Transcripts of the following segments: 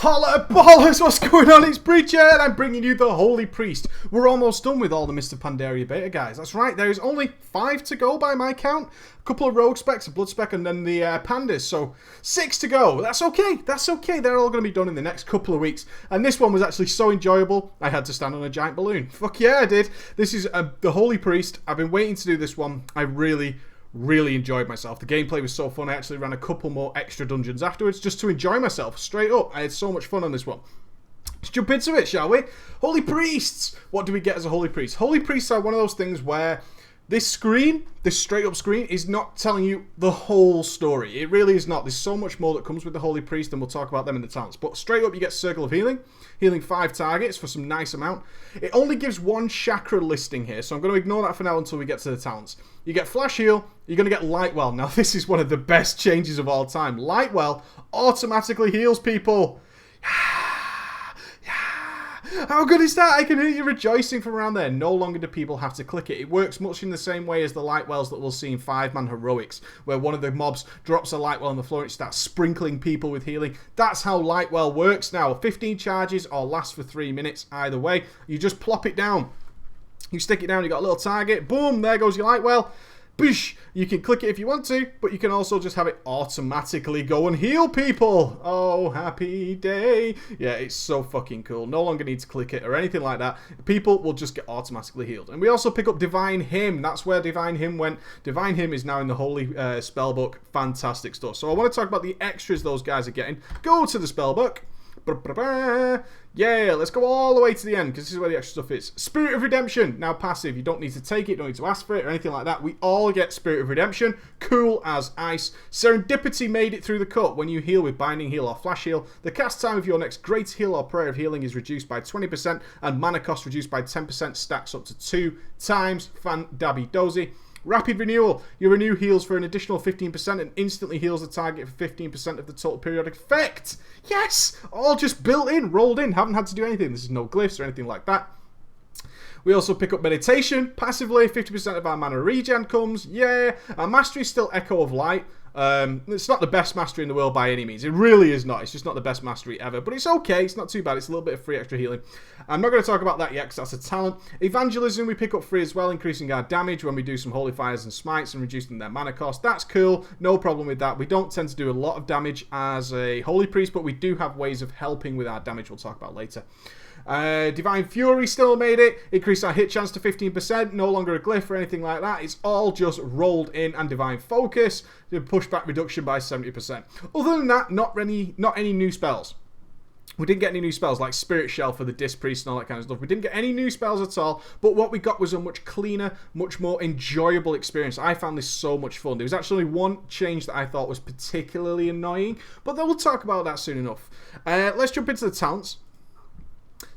Holla ballers, what's going on? It's Preacher and I'm bringing you the Holy Priest. We're almost done with all the Mr. Pandaria beta, guys. That's right, there is only 5 to go by my count. A couple of rogue specs, a blood spec, and then the pandas. So 6 to go. That's okay. That's okay. They're all going to be done in the next couple of weeks. And this one was actually so enjoyable, I had to stand on a giant balloon. Fuck yeah, I did. This is the Holy Priest. I've been waiting to do this one. I really enjoyed myself. The gameplay was so fun. I actually ran a couple more extra dungeons afterwards just to enjoy myself. Straight up, I had so much fun on this one. Let's jump into it, shall we? Holy Priests! What do we get as a Holy Priest? Holy Priests are one of those things where this screen, this straight up screen, is not telling you the whole story. It really is not. There's so much more that comes with the Holy Priest, and we'll talk about them in the talents. But straight up, you get Circle of Healing. Healing 5 targets for some nice amount. It only gives 1 chakra listing here, so I'm going to ignore that for now until we get to the talents. You get Flash Heal. You're going to get Lightwell. Now, this is one of the best changes of all time. Lightwell automatically heals people. How good is that? I can hear you rejoicing from around there. No longer do people have to click it. It works much in the same way as the Lightwells that we'll see in 5-man heroics, where one of the mobs drops a Lightwell on the floor and it starts sprinkling people with healing. That's how Lightwell works now. 15 charges or lasts for 3 minutes. Either way, you just plop it down. You stick it down, you got a little target. Boom, there goes your Lightwell. Bish! You can click it if you want to, but you can also just have it automatically go and heal people. Oh, happy day. Yeah, it's so fucking cool. No longer need to click it or anything like that. People will just get automatically healed. And we also pick up Divine Hymn. That's where Divine Hymn went. Divine Hymn is now in the Holy Spellbook. Fantastic stuff. So I want to talk about the extras those guys are getting. Go to the Spellbook. Yeah, let's go all the way to the end because this is where the extra stuff is. Spirit of Redemption, now passive. You don't need to take it, don't need to ask for it or anything like that. We all get Spirit of Redemption, cool as ice. Serendipity made it through the cut. When you heal with Binding Heal or Flash Heal, the cast time of your next Great Heal or Prayer of Healing is reduced by 20% and mana cost reduced by 10%, stacks up to 2 times. Fan dabby dozy. Rapid Renewal. You renew heals for an additional 15% and instantly heals the target for 15% of the total periodic effect. Yes! All just built in, rolled in. Haven't had to do anything. This is no glyphs or anything like that. We also pick up Meditation. Passively, 50% of our mana regen comes. Yeah. Our Mastery is still Echo of Light. It's not the best mastery in the world by any means. It really is not. It's just not the best mastery ever. But it's okay. It's not too bad. It's a little bit of free extra healing. I'm not going to talk about that yet because that's a talent. Evangelism we pick up free as well, increasing our damage when we do some Holy Fires and Smites and reducing their mana cost. That's cool. No problem with that. We don't tend to do a lot of damage as a Holy Priest, but we do have ways of helping with our damage we'll talk about later. Divine Fury still made it. Increased our hit chance to 15%. No longer a glyph or anything like that. It's all just rolled in. And Divine Focus, the pushback reduction by 70%. Other than that, not any new spells. We didn't get any new spells like Spirit Shell for the Disc Priest and all that kind of stuff. We didn't get any new spells at all, but what we got was a much cleaner, much more enjoyable experience. I found this so much fun. There was actually one change that I thought was particularly annoying, but then we'll talk about that soon enough. Let's jump into the talents.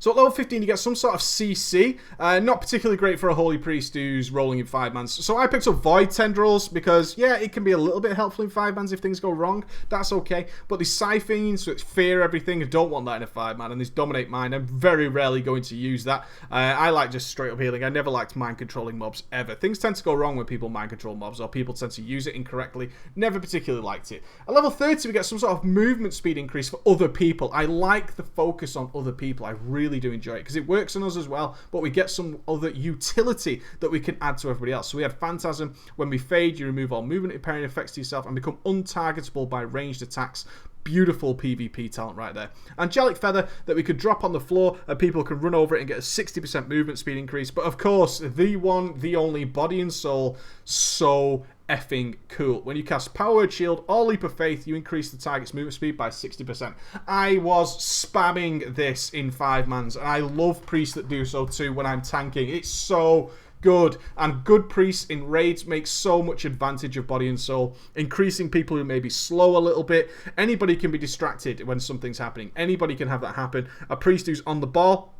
So at level 15 you get some sort of CC, not particularly great for a Holy Priest who's rolling in 5-mans. So I picked up Void Tendrils because, yeah, it can be a little bit helpful in 5-mans if things go wrong. That's okay. But there's Siphons, so it's fear everything. I don't want that in a 5-man. And there's Dominate Mind. I'm very rarely going to use that. I like just straight up healing. I never liked mind controlling mobs ever. Things tend to go wrong when people mind control mobs or people tend to use it incorrectly. Never particularly liked it. At level 30 we get some sort of movement speed increase for other people. I like the focus on other people. I really do enjoy it because it works on us as well, but we get some other utility that we can add to everybody else. So we had Phantasm. When we fade, you remove all movement impairing effects to yourself and become untargetable by ranged attacks. Beautiful PvP talent right there. Angelic Feather that we could drop on the floor and people can run over it and get a 60% movement speed increase. But of course, the one, the only, Body and Soul, so effing cool. When you cast Power Word Shield or Leap of Faith, you increase the target's movement speed by 60%. I was spamming this in 5-mans, and I love priests that do so too when I'm tanking. It's so good, and good priests in raids make so much advantage of Body and Soul, increasing people who may be slow a little bit. Anybody can be distracted when something's happening. Anybody can have that happen. A priest who's on the ball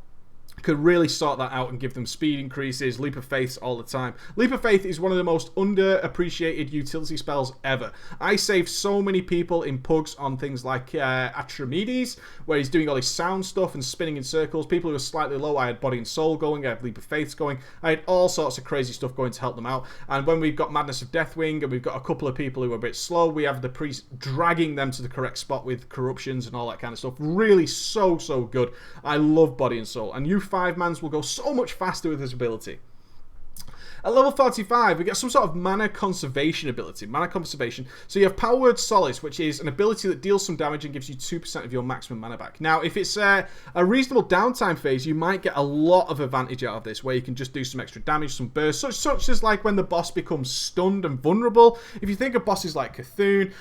could really sort that out and give them speed increases, Leap of Faiths all the time. Leap of Faith is one of the most underappreciated utility spells ever. I saved so many people in pugs on things like Atramedes, where he's doing all this sound stuff and spinning in circles. People who are slightly low, I had Body and Soul going, I had Leap of Faiths going. I had all sorts of crazy stuff going to help them out. And when we've got Madness of Deathwing and we've got a couple of people who are a bit slow, we have the priest dragging them to the correct spot with corruptions and all that kind of stuff. Really so good. I love Body and Soul. And you 5-mans will go so much faster with this ability. At level 45, we get some sort of mana conservation ability. Mana conservation. So you have Power Word Solace, which is an ability that deals some damage and gives you 2% of your maximum mana back. Now, if it's a reasonable downtime phase, you might get a lot of advantage out of this, where you can just do some extra damage, some bursts, such as like when the boss becomes stunned and vulnerable. If you think of bosses like Cthulhu,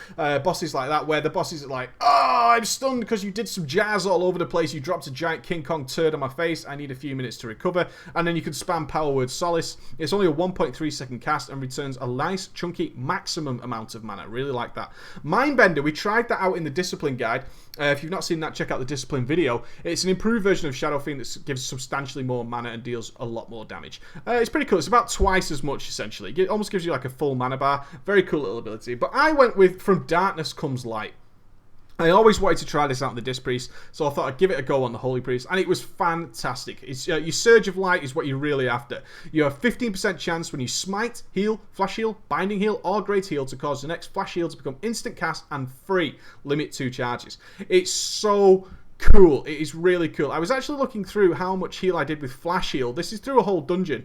bosses like that, where the bosses are like, oh, I'm stunned because you did some jazz all over the place, you dropped a giant King Kong turd on my face, I need a few minutes to recover, and then you can spam Power Word Solace. It's only a 1.3 second cast and returns a nice chunky maximum amount of mana. Really like that. Mindbender, we tried that out in the Discipline guide. If you've not seen that, check out the Discipline video. It's an improved version of Shadow Fiend that gives substantially more mana and deals a lot more damage. It's pretty cool. It's about twice as much, essentially. It almost gives you like a full mana bar. Very cool little ability. But I went with From Darkness Comes Light. I always wanted to try this out on the Disc Priest, so I thought I'd give it a go on the Holy Priest, and it was fantastic. It's, your Surge of Light is what you're really after. You have 15% chance when you smite, heal, flash heal, binding heal, or great heal to cause the next flash heal to become instant cast and free. Limit 2 charges. It's so cool. It is really cool. I was actually looking through how much heal I did with flash heal. This is through a whole dungeon.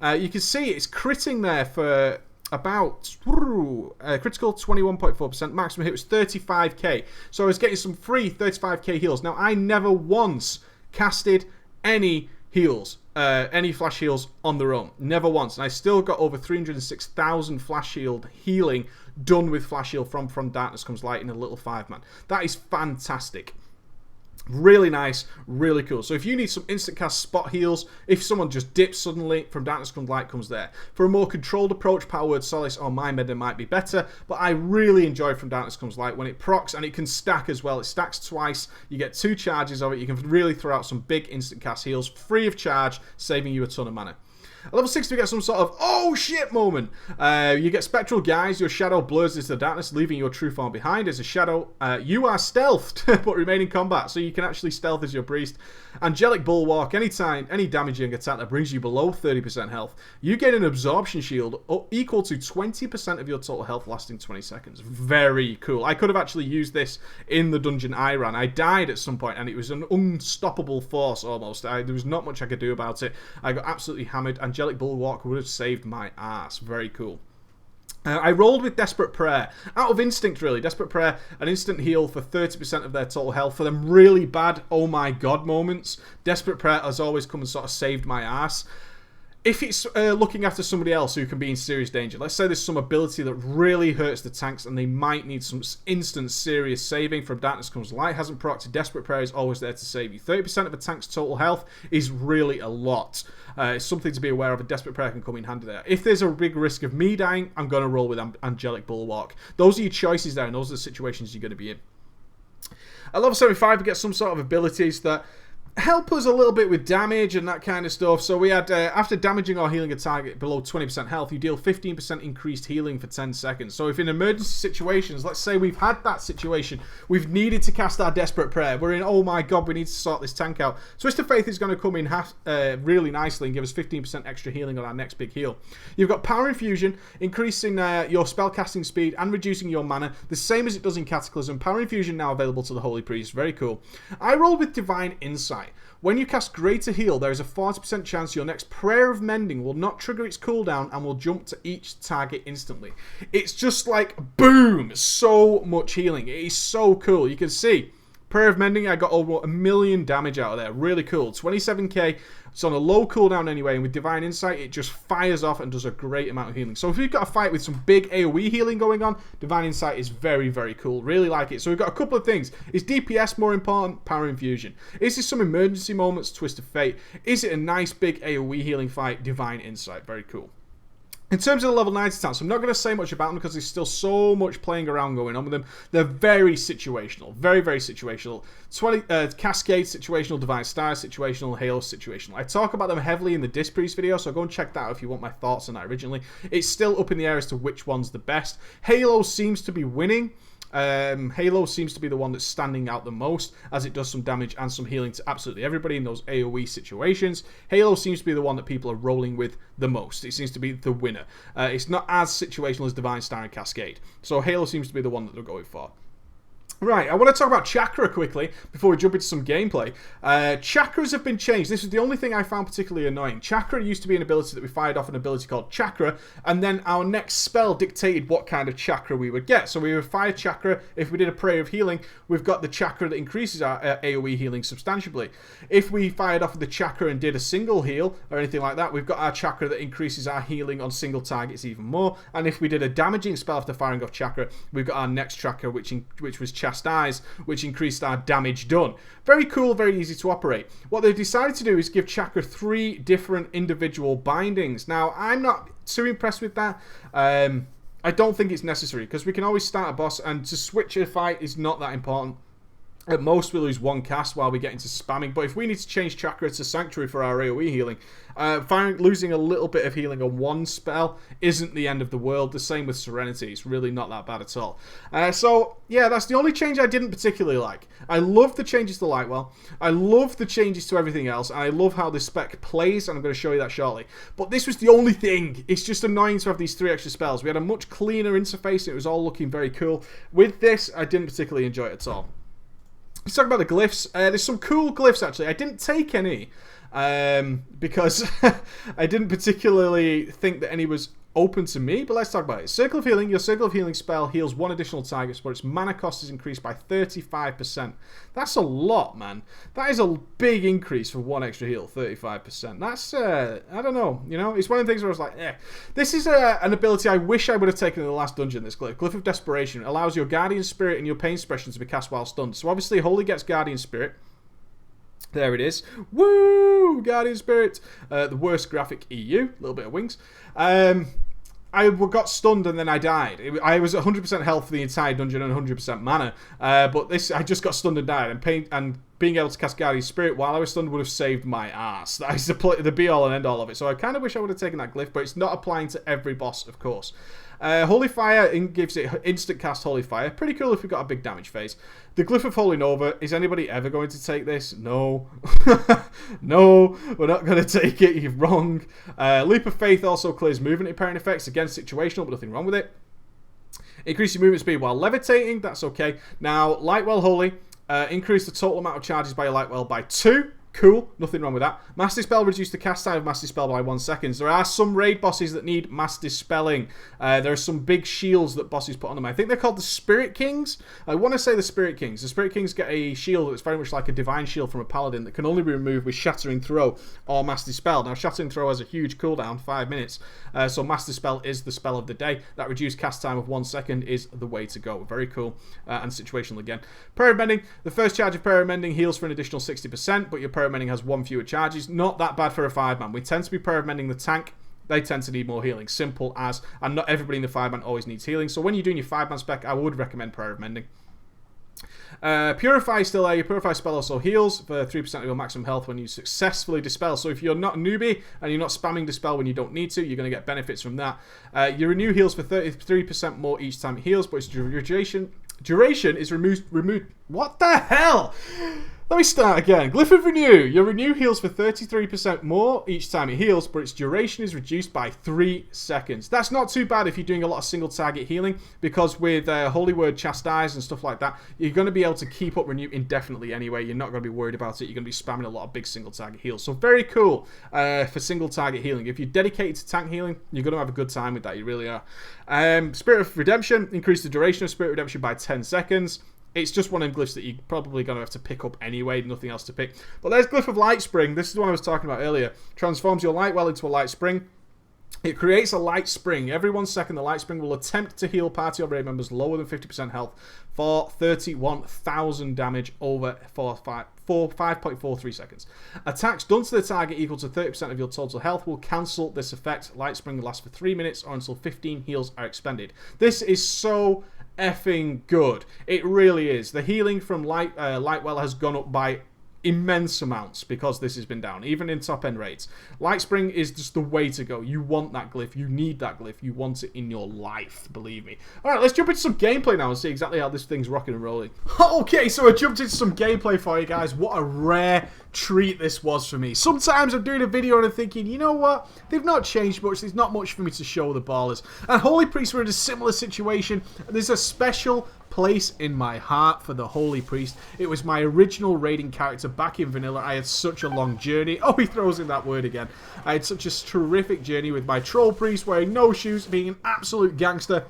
You can see it's critting there for about critical 21.4%, maximum hit was 35k, so I was getting some free 35k heals. Now I never once casted any heals, any flash heals on their own, never once, and I still got over 306,000 flash shield healing done with flash heal from Darkness Comes Light in a little 5-man. That is fantastic. Really nice, really cool. So if you need some instant cast spot heals, if someone just dips suddenly, From Darkness Comes Light comes there. For a more controlled approach, Power Word Solace or Mindbender might be better, but I really enjoy From Darkness Comes Light when it procs, and it can stack as well. It stacks twice, you get 2 charges of it, you can really throw out some big instant cast heals free of charge, saving you a ton of mana. At level 60 we get some sort of oh shit moment. You get Spectral Guise, your shadow blurs into the darkness, leaving your true form behind. As a shadow, you are stealthed, but remain in combat, so you can actually stealth as your priest. Angelic Bulwark, anytime, any damaging attack that brings you below 30% health, you get an absorption shield equal to 20% of your total health lasting 20 seconds. Very cool. I could have actually used this in the dungeon I ran. I died at some point and it was an unstoppable force almost. There was not much I could do about it. I got absolutely hammered. Angelic Bulwark would have saved my ass. Very cool. I rolled with Desperate Prayer. Out of instinct, really. Desperate Prayer, an instant heal for 30% of their total health. For them really bad, oh my god moments, Desperate Prayer has always come and sort of saved my ass. If it's looking after somebody else who can be in serious danger, let's say there's some ability that really hurts the tanks and they might need some instant serious saving. From Darkness Comes Light hasn't procced. Desperate Prayer is always there to save you. 30% of a tank's total health is really a lot. It's something to be aware of, and Desperate Prayer can come in handy there. If there's a big risk of me dying, I'm going to roll with Angelic Bulwark. Those are your choices there, and those are the situations you're going to be in. At level 75, we get some sort of abilities that help us a little bit with damage and that kind of stuff. So we had, after damaging or healing a target below 20% health, you deal 15% increased healing for 10 seconds. So if in emergency situations, let's say we've had that situation, we've needed to cast our Desperate Prayer, we're in, oh my god, we need to sort this tank out. Twist of Faith is going to come in really nicely and give us 15% extra healing on our next big heal. You've got Power Infusion, increasing your spell casting speed and reducing your mana, the same as it does in Cataclysm. Power Infusion now available to the Holy Priest, very cool. I rolled with Divine Insight. When you cast Greater Heal, there is a 40% chance your next Prayer of Mending will not trigger its cooldown and will jump to each target instantly. It's just like, boom, so much healing. It is so cool. You can see, Prayer of Mending, I got over 1 million damage out of there. Really cool. 27k. It's on a low cooldown anyway, and with Divine Insight, it just fires off and does a great amount of healing. So if you've got a fight with some big AoE healing going on, Divine Insight is very, very cool. Really like it. So we've got a couple of things. Is DPS more important? Power Infusion. Is this some emergency moments? Twist of Fate. Is it a nice big AoE healing fight? Divine Insight. Very cool. In terms of the level 90 tanks, I'm not going to say much about them because there's still so much playing around going on with them. They're very situational. Very, very situational. Cascade situational, Divine Star situational, Halo situational. I talk about them heavily in the Disc Priest video, so go and check that out if you want my thoughts on that originally. It's still up in the air as to which one's the best. Halo seems to be winning. Halo seems to be the one that's standing out the most, as it does some damage and some healing to absolutely everybody in those AoE situations. Halo seems to be the one that people are rolling with the most. It seems to be the winner. It's not as situational as Divine Star and Cascade, so Halo seems to be the one that they're going for. Right, I want to talk about Chakra quickly before we jump into some gameplay. Chakras have been changed. This is the only thing I found particularly annoying. Chakra used to be an ability that we fired off an ability called Chakra, and then our next spell dictated what kind of Chakra we would get. So we would fire Chakra. If we did a Prayer of Healing, we've got the Chakra that increases our AoE healing substantially. If we fired off the Chakra and did a single heal or anything like that, we've got our Chakra that increases our healing on single targets even more. And if we did a damaging spell after firing off Chakra, we've got our next Chakra, which was Chastise, which increased our damage done. Very cool, very easy to operate. What they've decided to do is give Chakra 3 different individual bindings. Now, I'm not too impressed with that. I don't think it's necessary, because we can always start a boss, and to switch a fight is not that important. At most, we lose 1 cast while we get into spamming, but if we need to change Chakra to Sanctuary for our AoE healing, losing a little bit of healing on 1 spell isn't the end of the world. The same with Serenity. It's really not that bad at all. So, yeah, that's the only change I didn't particularly like. I love the changes to Lightwell. I love the changes to everything else, and I love how the spec plays, and I'm going to show you that shortly. But this was the only thing. It's just annoying to have these 3 extra spells. We had a much cleaner interface, and it was all looking very cool. With this, I didn't particularly enjoy it at all. Let's talk about the glyphs. There's some cool glyphs, actually. I didn't take any because I didn't particularly think that any was open to me, but let's talk about it. Circle of Healing. Your Circle of Healing spell heals 1 additional target, but its mana cost is increased by 35%. That's a lot, man. That is a big increase for 1 extra heal, 35%. That's, I don't know, you know? It's one of the things where I was like, eh. This is an ability I wish I would have taken in the last dungeon, this Glyph. Glyph of Desperation allows your Guardian Spirit and your Pain Suppression to be cast while stunned. So obviously, Holy gets Guardian Spirit. There it is. Woo! Guardian Spirit. The worst graphic EU. A little bit of wings. I got stunned and then I died. I was at 100% health for the entire dungeon and 100% mana. But this, I just got stunned and died. And being able to cast Guardian Spirit while I was stunned would have saved my ass. That is the be-all and end-all of it. So I kind of wish I would have taken that glyph, but it's not applying to every boss, of course. Holy Fire gives it instant cast Holy Fire. Pretty cool if you've got a big damage phase. The Glyph of Holy Nova. Is anybody ever going to take this? No. No, we're not going to take it. You're wrong. Leap of Faith also clears movement impairment effects. Again, situational, but nothing wrong with it. Increase your movement speed while levitating. That's okay. Now, Lightwell Holy. Increase the total amount of charges by your Lightwell by 2. Cool, nothing wrong with that. Mass Dispel reduced the cast time of Mass Dispel by 1 second. There are some raid bosses that need Mass Dispelling. There are some big shields that bosses put on them. I think they're called the Spirit Kings. I want to say the Spirit Kings. The Spirit Kings get a shield that's very much like a Divine Shield from a Paladin that can only be removed with Shattering Throw or Mass Dispel. Now, Shattering Throw has a huge cooldown, 5 minutes. So Mass Dispel is the spell of the day. That reduced cast time of 1 second is the way to go. Very cool and situational again. Prayer of Mending. The first charge of Prayer of Mending heals for an additional 60%, but your Prayer of Mending has 1 fewer charges. Not that bad for a 5-man. We tend to be Prayer of Mending the tank. They tend to need more healing. Simple as. And not everybody in the 5-man always needs healing. So when you're doing your 5-man spec, I would recommend Prayer of Mending. Purify is still there. Your Purify spell also heals for 3% of your maximum health when you successfully dispel. So if you're not a newbie and you're not spamming dispel when you don't need to, you're going to get benefits from that. Your Renew heals for 33% more each time it heals, but its duration is removed. What the hell? Let me start again. Glyph of Renew. Your Renew heals for 33% more each time it heals, but its duration is reduced by 3 seconds. That's not too bad if you're doing a lot of single target healing, because with Holy Word Chastise and stuff like that, you're going to be able to keep up Renew indefinitely anyway. You're not going to be worried about it. You're going to be spamming a lot of big single target heals. So very cool for single target healing. If you're dedicated to tank healing, you're going to have a good time with that. You really are. Spirit of Redemption. Increase the duration of Spirit of Redemption by 10 seconds. It's just one of them glyphs that you're probably going to have to pick up anyway. Nothing else to pick. But there's Glyph of Light Spring. This is the one I was talking about earlier. Transforms your Lightwell into a Light Spring. It creates a Light Spring. Every 1 second, the Light Spring will attempt to heal party or raid members lower than 50% health for 31,000 damage over 5.43 seconds. Attacks done to the target equal to 30% of your total health will cancel this effect. Light Spring will last for 3 minutes or until 15 heals are expended. This is so effing good. It really is. The healing from Lightwell has gone up by immense amounts because this has been down, even in top end rates. Light Spring is just the way to go. You want that glyph, you need that glyph, you want it in your life, believe me. Alright, let's jump into some gameplay now and see exactly how this thing's rocking and rolling. Okay, so I jumped into some gameplay for you guys. What a rare treat this was for me. Sometimes I'm doing a video and I'm thinking, you know what, they've not changed much, there's not much for me to show the ballers. And Holy Priests were in a similar situation. There's a special place in my heart for the Holy Priest. It was my original raiding character back in vanilla. I had such a long journey. Oh, he throws in that word again. I had such a terrific journey with my Troll Priest wearing no shoes, being an absolute gangster.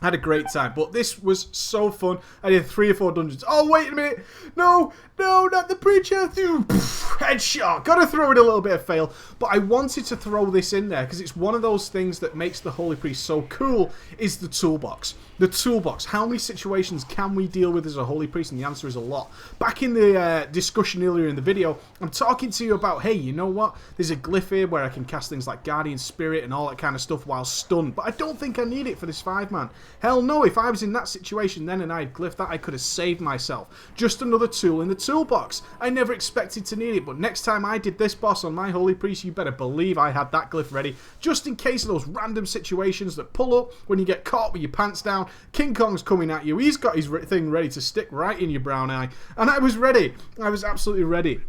I had a great time, but this was so fun. I did 3 or 4 dungeons. Oh, wait a minute. No, not the preacher. Headshot. Gotta throw in a little bit of fail. But I wanted to throw this in there because it's one of those things that makes the Holy Priest so cool is the toolbox. The toolbox. How many situations can we deal with as a Holy Priest? And the answer is a lot. Back in the discussion earlier in the video, I'm talking to you about, hey, you know what? There's a glyph here where I can cast things like Guardian Spirit and all that kind of stuff while stunned. But I don't think I need it for this 5-man. Hell no, if I was in that situation then and I had glyphed that, I could have saved myself. Just another tool in the toolbox. I never expected to need it, but next time I did this boss on my Holy Priest, you better believe I had that glyph ready, just in case of those random situations that pull up when you get caught with your pants down. King Kong's coming at you. He's got his thing ready to stick right in your brown eye. And I was ready. I was absolutely ready.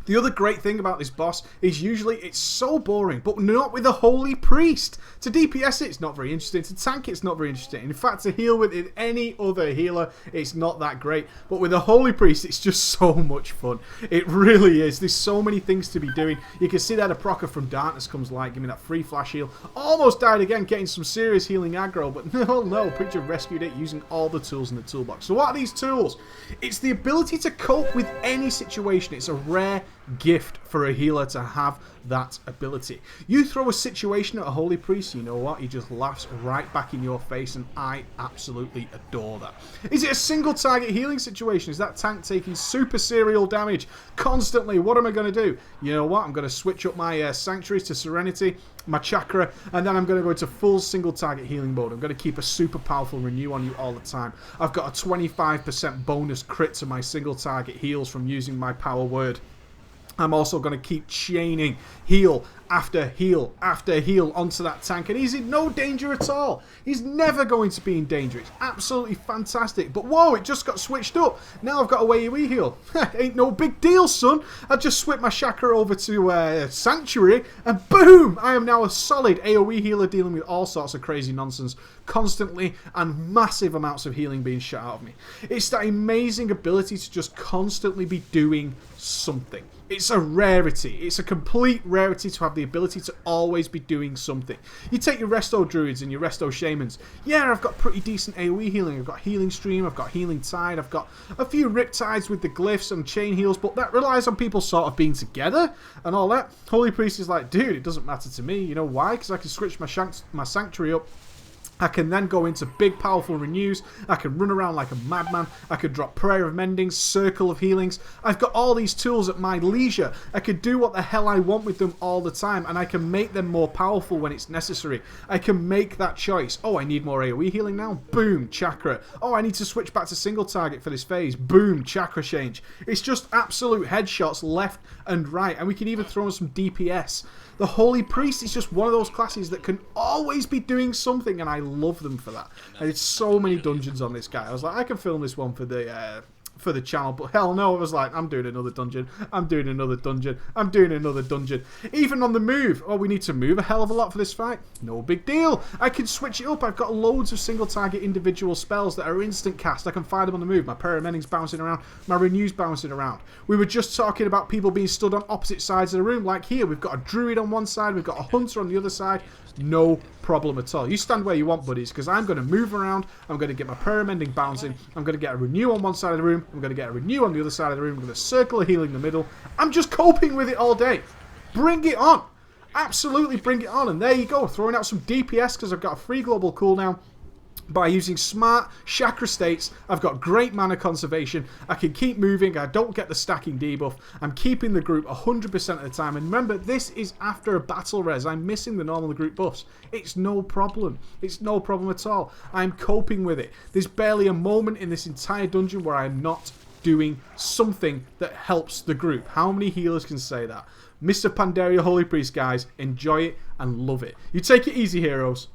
The other great thing about this boss is usually it's so boring, but not with a Holy Priest. To DPS it, it's not very interesting. To tank it's not very interesting. In fact, to heal with any other healer, it's not that great. But with a Holy Priest, it's just so much fun. It really is. There's so many things to be doing. You can see that a procker from Darkness comes light, give me that free flash heal. Almost died again, getting some serious healing aggro, but no, Preacher rescued it using all the tools in the toolbox. So what are these tools? It's the ability to cope with any situation. It's a rare gift for a healer to have that ability. You throw a situation at a Holy Priest, you know what? He just laughs right back in your face, and I absolutely adore that. Is it a single target healing situation? Is that tank taking super serial damage constantly? What am I going to do? You know what? I'm going to switch up my Sanctuaries to Serenity, my Chakra, and then I'm going to go into full single target healing mode. I'm going to keep a super powerful renew on you all the time. I've got a 25% bonus crit to my single target heals from using my power word. I'm also going to keep chaining heal after heal after heal onto that tank, and he's in no danger at all. He's never going to be in danger. It's absolutely fantastic. But whoa, it just got switched up. Now I've got a AoE heal. Ain't no big deal, son. I just switched my Chakra over to Sanctuary, and boom, I am now a solid AoE healer dealing with all sorts of crazy nonsense constantly, and massive amounts of healing being shot out of me. It's that amazing ability to just constantly be doing something. It's a rarity. It's a complete rarity to have the ability to always be doing something. You take your Resto Druids and your Resto Shamans. Yeah, I've got pretty decent AoE healing. I've got Healing Stream, I've got Healing Tide, I've got a few Riptides with the Glyphs and Chain Heals, but that relies on people sort of being together and all that. Holy Priest is like, dude, it doesn't matter to me. You know why? Because I can switch my Sanctuary up. I can then go into big powerful renews. I can run around like a madman. I could drop Prayer of Mendings, Circle of Healings. I've got all these tools at my leisure. I could do what the hell I want with them all the time, and I can make them more powerful when it's necessary. I can make that choice. Oh, I need more AoE healing now? Boom, Chakra. Oh, I need to switch back to single target for this phase. Boom, Chakra change. It's just absolute headshots left and right, and we can even throw in some DPS. The Holy Priest is just one of those classes that can always be doing something, and I love them for that. I did so many dungeons on this guy. I was like, I can film this one for the channel, but hell no, I was like, I'm doing another dungeon, I'm doing another dungeon, I'm doing another dungeon. Even on the move, oh, we need to move a hell of a lot for this fight. No big deal. I can switch it up. I've got loads of single target individual spells that are instant cast. I can fire them on the move. My Prayer of Mending's bouncing around, my Renew's bouncing around. We were just talking about people being stood on opposite sides of the room, like here. We've got a Druid on one side, we've got a Hunter on the other side. No problem at all. You stand where you want, buddies, because I'm going to move around. I'm going to get my Prayer of Mending bouncing. I'm going to get a Renew on one side of the room. I'm going to get a Renew on the other side of the room. I'm going to circle a healing in the middle. I'm just coping with it all day. Bring it on. Absolutely bring it on. And there you go. Throwing out some DPS because I've got a free global cooldown. By using smart chakra states, I've got great mana conservation, I can keep moving, I don't get the stacking debuff, I'm keeping the group 100% of the time, and remember, this is after a battle res, I'm missing the normal group buffs. It's no problem. It's no problem at all. I'm coping with it. There's barely a moment in this entire dungeon where I'm not doing something that helps the group. How many healers can say that? Mr. Pandaria Holy Priest, guys, enjoy it and love it. You take it easy, heroes.